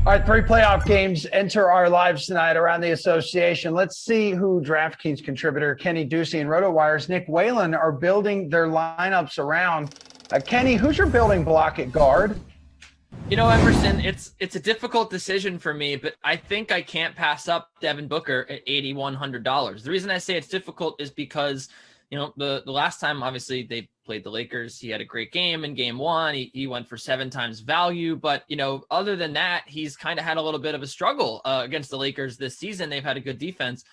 All right, 3 playoff games enter our lives tonight around the association. Let's see who DraftKings contributor Kenny Ducey and Rotowire's Nick Whalen are building their lineups around. Kenny, who's your building block at guard? You know, Emerson, it's a difficult decision for me, but I think I can't pass up Devin Booker at $8,100. The reason I say it's difficult is because, you know, the last time, obviously, they played the Lakers. He had a great game in game 1. He went for 7 times value. But, you know, other than that, he's kind of had a little bit of a struggle against the Lakers this season. They've had a good defense.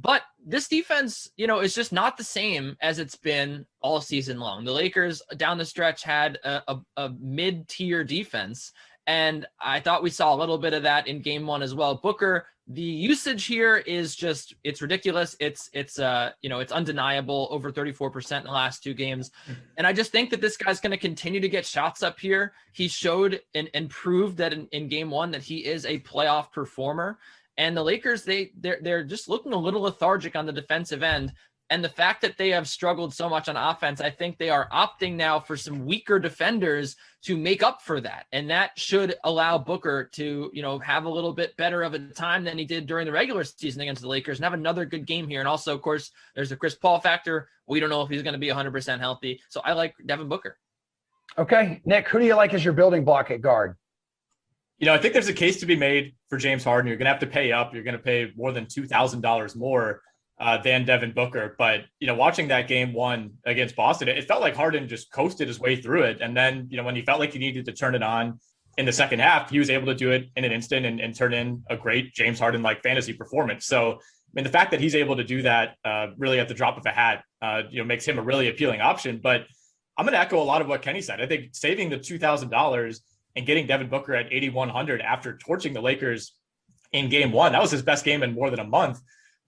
But this defense, you know, is just not the same as it's been all season long. The Lakers down the stretch had a mid-tier defense. And I thought we saw a little bit of that in game 1 as well. Booker, the usage here is just, it's ridiculous. It's undeniable, over 34% in the last 2 games. And I just think that this guy's going to continue to get shots up here. He showed and proved that in game 1 that he is a playoff performer. And the Lakers, they're just looking a little lethargic on the defensive end. And the fact that they have struggled so much on offense, I think they are opting now for some weaker defenders to make up for that. And that should allow Booker to, you know, have a little bit better of a time than he did during the regular season against the Lakers and have another good game here. And also, of course, there's the Chris Paul factor. We don't know if he's going to be 100% healthy. So I like Devin Booker. Okay. Nick, who do you like as your building block at guard? You know, I think there's a case to be made for James Harden. You're going to have to pay up. You're going to pay more than $2,000 more than Devin Booker. But, you know, watching that game 1 against Boston, it felt like Harden just coasted his way through it. And then, you know, when he felt like he needed to turn it on in the second half, he was able to do it in an instant and turn in a great James Harden-like fantasy performance. So, I mean, the fact that he's able to do that really at the drop of a hat, makes him a really appealing option. But I'm going to echo a lot of what Kenny said. I think saving the $2,000 and getting Devin Booker at 8,100 after torching the Lakers in game 1, that was his best game in more than a month.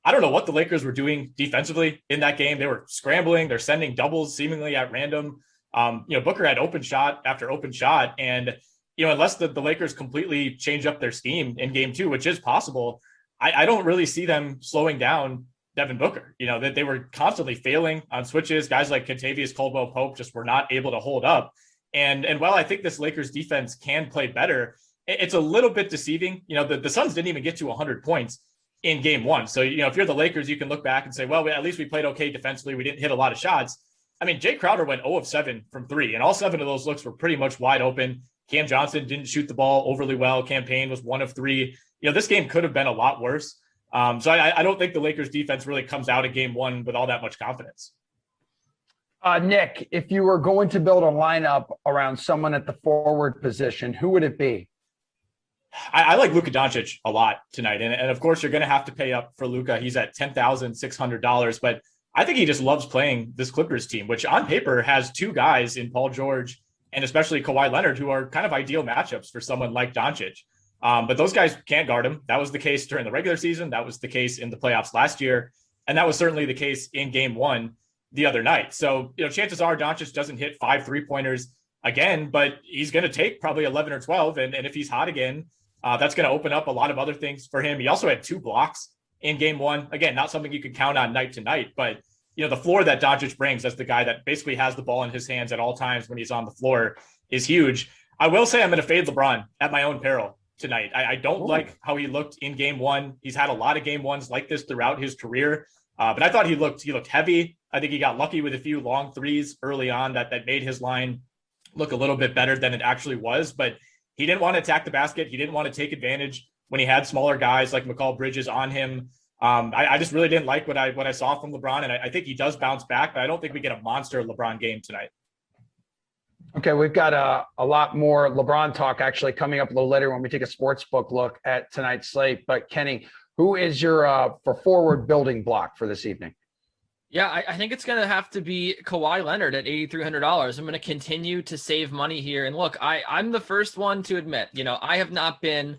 I don't know what the Lakers were doing defensively in that game. They were scrambling. They're sending doubles seemingly at random. Booker had open shot after open shot. And, you know, unless the Lakers completely change up their scheme in game 2, which is possible, I don't really see them slowing down Devin Booker. You know, that they were constantly failing on switches. Guys like Kentavious Caldwell-Pope just were not able to hold up. And while I think this Lakers defense can play better, it's a little bit deceiving. You know, the Suns didn't even get to 100 points in game 1. So, you know, if you're the Lakers, you can look back and say, well, at least we played okay defensively. We didn't hit a lot of shots. I mean, Jay Crowder went 0 of 7 from 3, and all 7 of those looks were pretty much wide open. Cam Johnson didn't shoot the ball overly well. Campaign was 1 of 3. You know, this game could have been a lot worse. So I don't think the Lakers defense really comes out of game 1 with all that much confidence. Nick, if you were going to build a lineup around someone at the forward position, who would it be? I like Luka Doncic a lot tonight. And of course, you're going to have to pay up for Luka. He's at $10,600. But I think he just loves playing this Clippers team, which on paper has 2 guys in Paul George and especially Kawhi Leonard, who are kind of ideal matchups for someone like Doncic. But those guys can't guard him. That was the case during the regular season. That was the case in the playoffs last year. And that was certainly the case in game 1 the other night. So, you know, chances are Doncic doesn't hit 5 3-pointers again, but he's going to take probably 11 or 12. And if he's hot again, that's going to open up a lot of other things for him. He also had 2 blocks in game 1. Again, not something you can count on night to night, but, you know, the floor that Doncic brings as the guy that basically has the ball in his hands at all times when he's on the floor is huge. I will say I'm going to fade LeBron at my own peril tonight. I don't like how he looked in game 1. He's had a lot of game 1s like this throughout his career. But I thought he looked heavy. I think he got lucky with a few long threes early on that made his line look a little bit better than it actually was. But he didn't want to attack the basket. He didn't want to take advantage when he had smaller guys like Mikal Bridges on him. I just really didn't like what I saw from LeBron. And I think he does bounce back, but I don't think we get a monster LeBron game tonight. Okay, we've got a lot more LeBron talk actually coming up a little later when we take a sportsbook look at tonight's slate. But Kenny, who is your for forward building block for this evening? Yeah, I think it's going to have to be Kawhi Leonard at $8,300. I'm going to continue to save money here. And look, I'm the first one to admit, you know, I have not been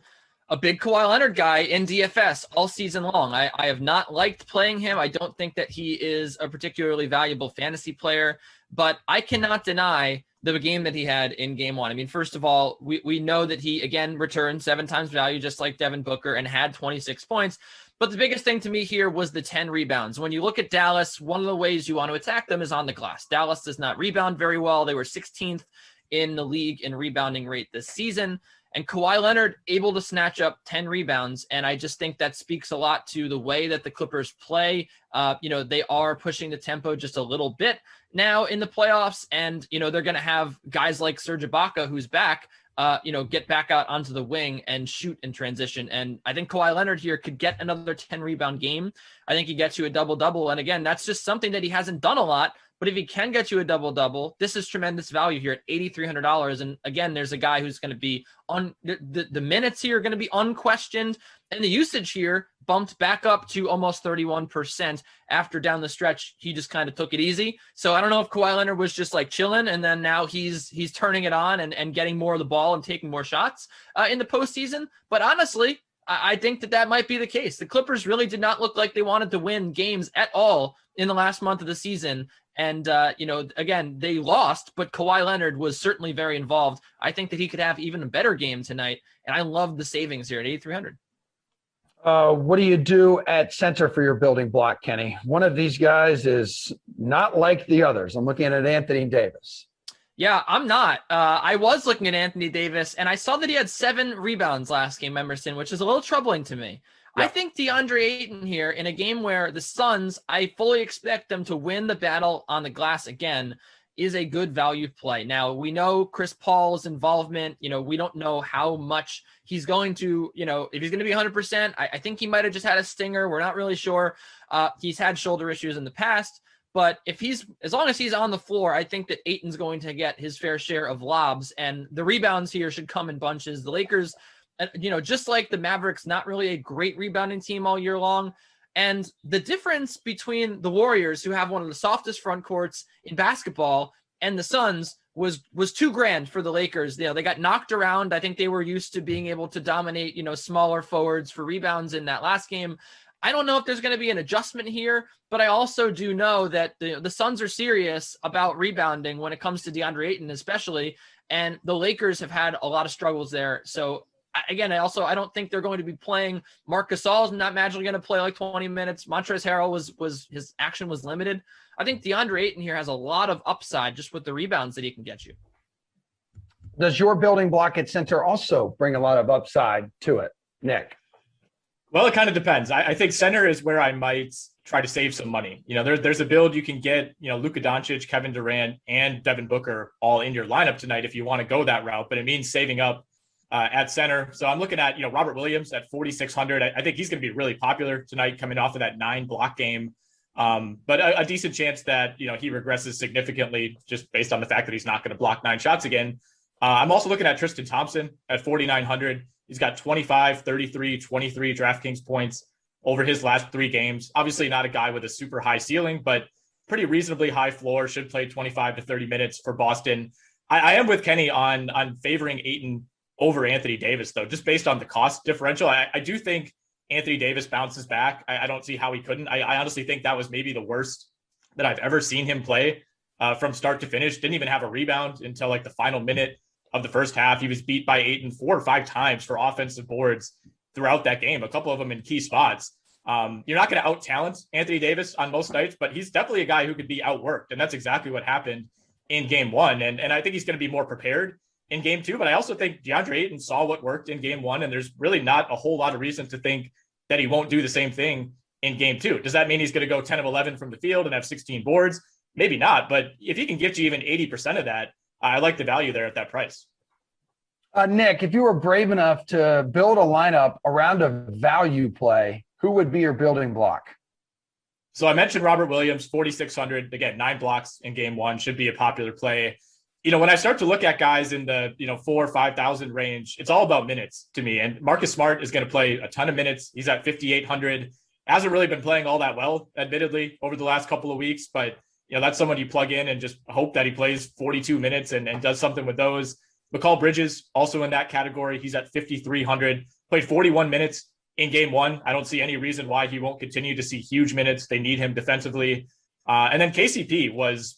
a big Kawhi Leonard guy in DFS all season long. I have not liked playing him. I don't think that he is a particularly valuable fantasy player, but I cannot deny the game that he had in game 1. I mean, first of all, we know that he, again, returned 7 times value, just like Devin Booker, and had 26 points. But the biggest thing to me here was the 10 rebounds. When you look at Dallas, one of the ways you want to attack them is on the glass. Dallas does not rebound very well. They were 16th in the league in rebounding rate this season. And Kawhi Leonard able to snatch up 10 rebounds. And I just think that speaks a lot to the way that the Clippers play. They are pushing the tempo just a little bit now in the playoffs. And, they're going to have guys like Serge Ibaka, who's back, get back out onto the wing and shoot in transition. And I think Kawhi Leonard here could get another 10 rebound game. I think he gets you a double-double. And again, that's just something that he hasn't done a lot. But if he can get you a double-double, this is tremendous value here at $8,300. And again, there's a guy who's going to be on the minutes here are going to be unquestioned. And the usage here bumped back up to almost 31% after down the stretch. He just kind of took it easy. So I don't know if Kawhi Leonard was just like chilling and then now he's turning it on and getting more of the ball and taking more shots in the postseason. But honestly, I think that might be the case. The Clippers really did not look like they wanted to win games at all in the last month of the season. And, again, they lost, but Kawhi Leonard was certainly very involved. I think that he could have even a better game tonight. And I love the savings here at 8,300. What do you do at center for your building block, Kenny? One of these guys is not like the others. I'm looking at Anthony Davis. Yeah, I'm not. I was looking at Anthony Davis, and I saw that he had 7 rebounds last game, Emerson, which is a little troubling to me. Yeah. I think DeAndre Ayton here in a game where the Suns, I fully expect them to win the battle on the glass again, is a good value play. Now, we know Chris Paul's involvement. We don't know how much he's going to, if he's going to be 100%. I think he might have just had a stinger. We're not really sure. He's had shoulder issues in the past. But as long as he's on the floor, I think that Ayton's going to get his fair share of lobs, and the rebounds here should come in bunches. The Lakers, just like the Mavericks, not really a great rebounding team all year long. And the difference between the Warriors, who have one of the softest front courts in basketball, and the Suns was $2,000 for the Lakers. They got knocked around. I think they were used to being able to dominate, smaller forwards for rebounds in that last game. I don't know if there's going to be an adjustment here, but I also do know that the Suns are serious about rebounding when it comes to DeAndre Ayton, especially, and the Lakers have had a lot of struggles there. So again, I don't think they're going to be playing. Marc Gasol is not magically going to play like 20 minutes. Montrezl Harrell was his action was limited. I think DeAndre Ayton here has a lot of upside just with the rebounds that he can get you. Does your building block at center also bring a lot of upside to it, Nick? Well, it kind of depends. I think center is where I might try to save some money. There's a build you can get, Luka Doncic, Kevin Durant, and Devin Booker all in your lineup tonight if you want to go that route, but it means saving up at center. So I'm looking at, Robert Williams at 4,600. I think he's going to be really popular tonight coming off of that 9 block game. But a decent chance that, he regresses significantly just based on the fact that he's not going to block 9 shots again. I'm also looking at Tristan Thompson at 4,900. He's got 25, 33, 23 DraftKings points over his last 3 games. Obviously not a guy with a super high ceiling, but pretty reasonably high floor, should play 25 to 30 minutes for Boston. I am with Kenny on favoring Ayton over Anthony Davis, though, just based on the cost differential. I do think Anthony Davis bounces back. I don't see how he couldn't. I honestly think that was maybe the worst that I've ever seen him play from start to finish. Didn't even have a rebound until like the final minute of the first half. He was beat by Ayton 4 or 5 times for offensive boards throughout that game, a couple of them in key spots. You're not going to out-talent Anthony Davis on most nights, but he's definitely a guy who could be outworked, and that's exactly what happened in game 1. And I think he's going to be more prepared in game 2, but I also think DeAndre Ayton saw what worked in game 1, and there's really not a whole lot of reason to think that he won't do the same thing in game 2. Does that mean he's going to go 10 of 11 from the field and have 16 boards? Maybe not, but if he can get you even 80% of that, I like the value there at that price. Nick, if you were brave enough to build a lineup around a value play, who would be your building block? So I mentioned Robert Williams, 4,600. Again, 9 blocks in game 1 should be a popular play. When I start to look at guys in the 4,000 or 5,000 range, it's all about minutes to me. And Marcus Smart is going to play a ton of minutes. He's at 5,800. Hasn't really been playing all that well, admittedly, over the last couple of weeks. But that's someone you plug in and just hope that he plays 42 minutes and does something with those. McCall Bridges, also in that category. He's at 5,300, played 41 minutes in game 1. I don't see any reason why he won't continue to see huge minutes. They need him defensively. And then KCP was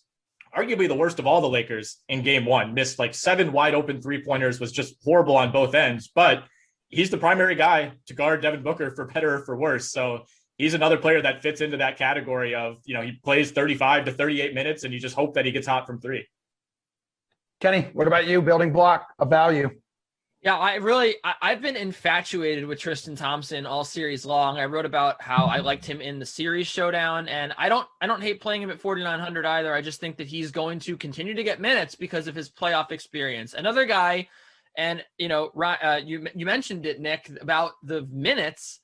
arguably the worst of all the Lakers in game 1. Missed like 7 wide open 3-pointers, was just horrible on both ends. But he's the primary guy to guard Devin Booker for better or for worse. So he's another player that fits into that category of, he plays 35 to 38 minutes and you just hope that he gets hot from 3. Kenny, what about you? Building block of value. Yeah, I've been infatuated with Tristan Thompson all series long. I wrote about how I liked him in the series showdown, and I don't hate playing him at 4,900 either. I just think that he's going to continue to get minutes because of his playoff experience. Another guy, and you mentioned it, Nick, about the minutes.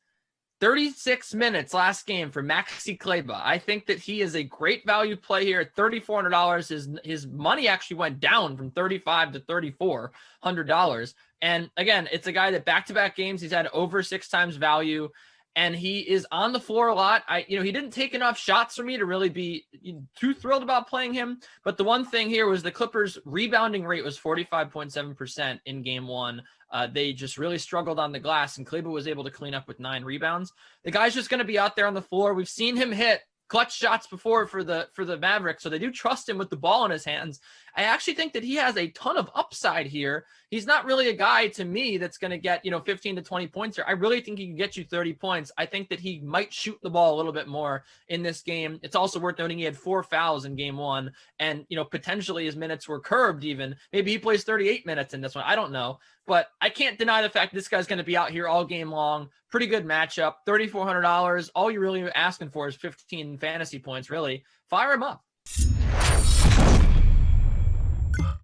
36 minutes last game for Maxi Kleber. I think that he is a great value play here at $3,400. His money actually went down from $3,500 to $3,400. And again, it's a guy that back-to-back games, he's had over 6 times value, and he is on the floor a lot. He didn't take enough shots for me to really be too thrilled about playing him. But the one thing here was the Clippers' rebounding rate was 45.7% in game 1. They just really struggled on the glass, and Kleber was able to clean up with 9 rebounds. The guy's just going to be out there on the floor. We've seen him hit clutch shots before for the Mavericks, so they do trust him with the ball in his hands. I actually think that he has a ton of upside here. He's not really a guy to me that's going to get 15 to 20 points here. I really think he can get you 30 points. I think that he might shoot the ball a little bit more in this game. It's also worth noting he had 4 fouls in game 1, and potentially his minutes were curbed even. Maybe he plays 38 minutes in this one. I don't know. But I can't deny the fact this guy's going to be out here all game long. Pretty good matchup. $3,400. All you're really asking for is 15 fantasy points, really. Fire him up.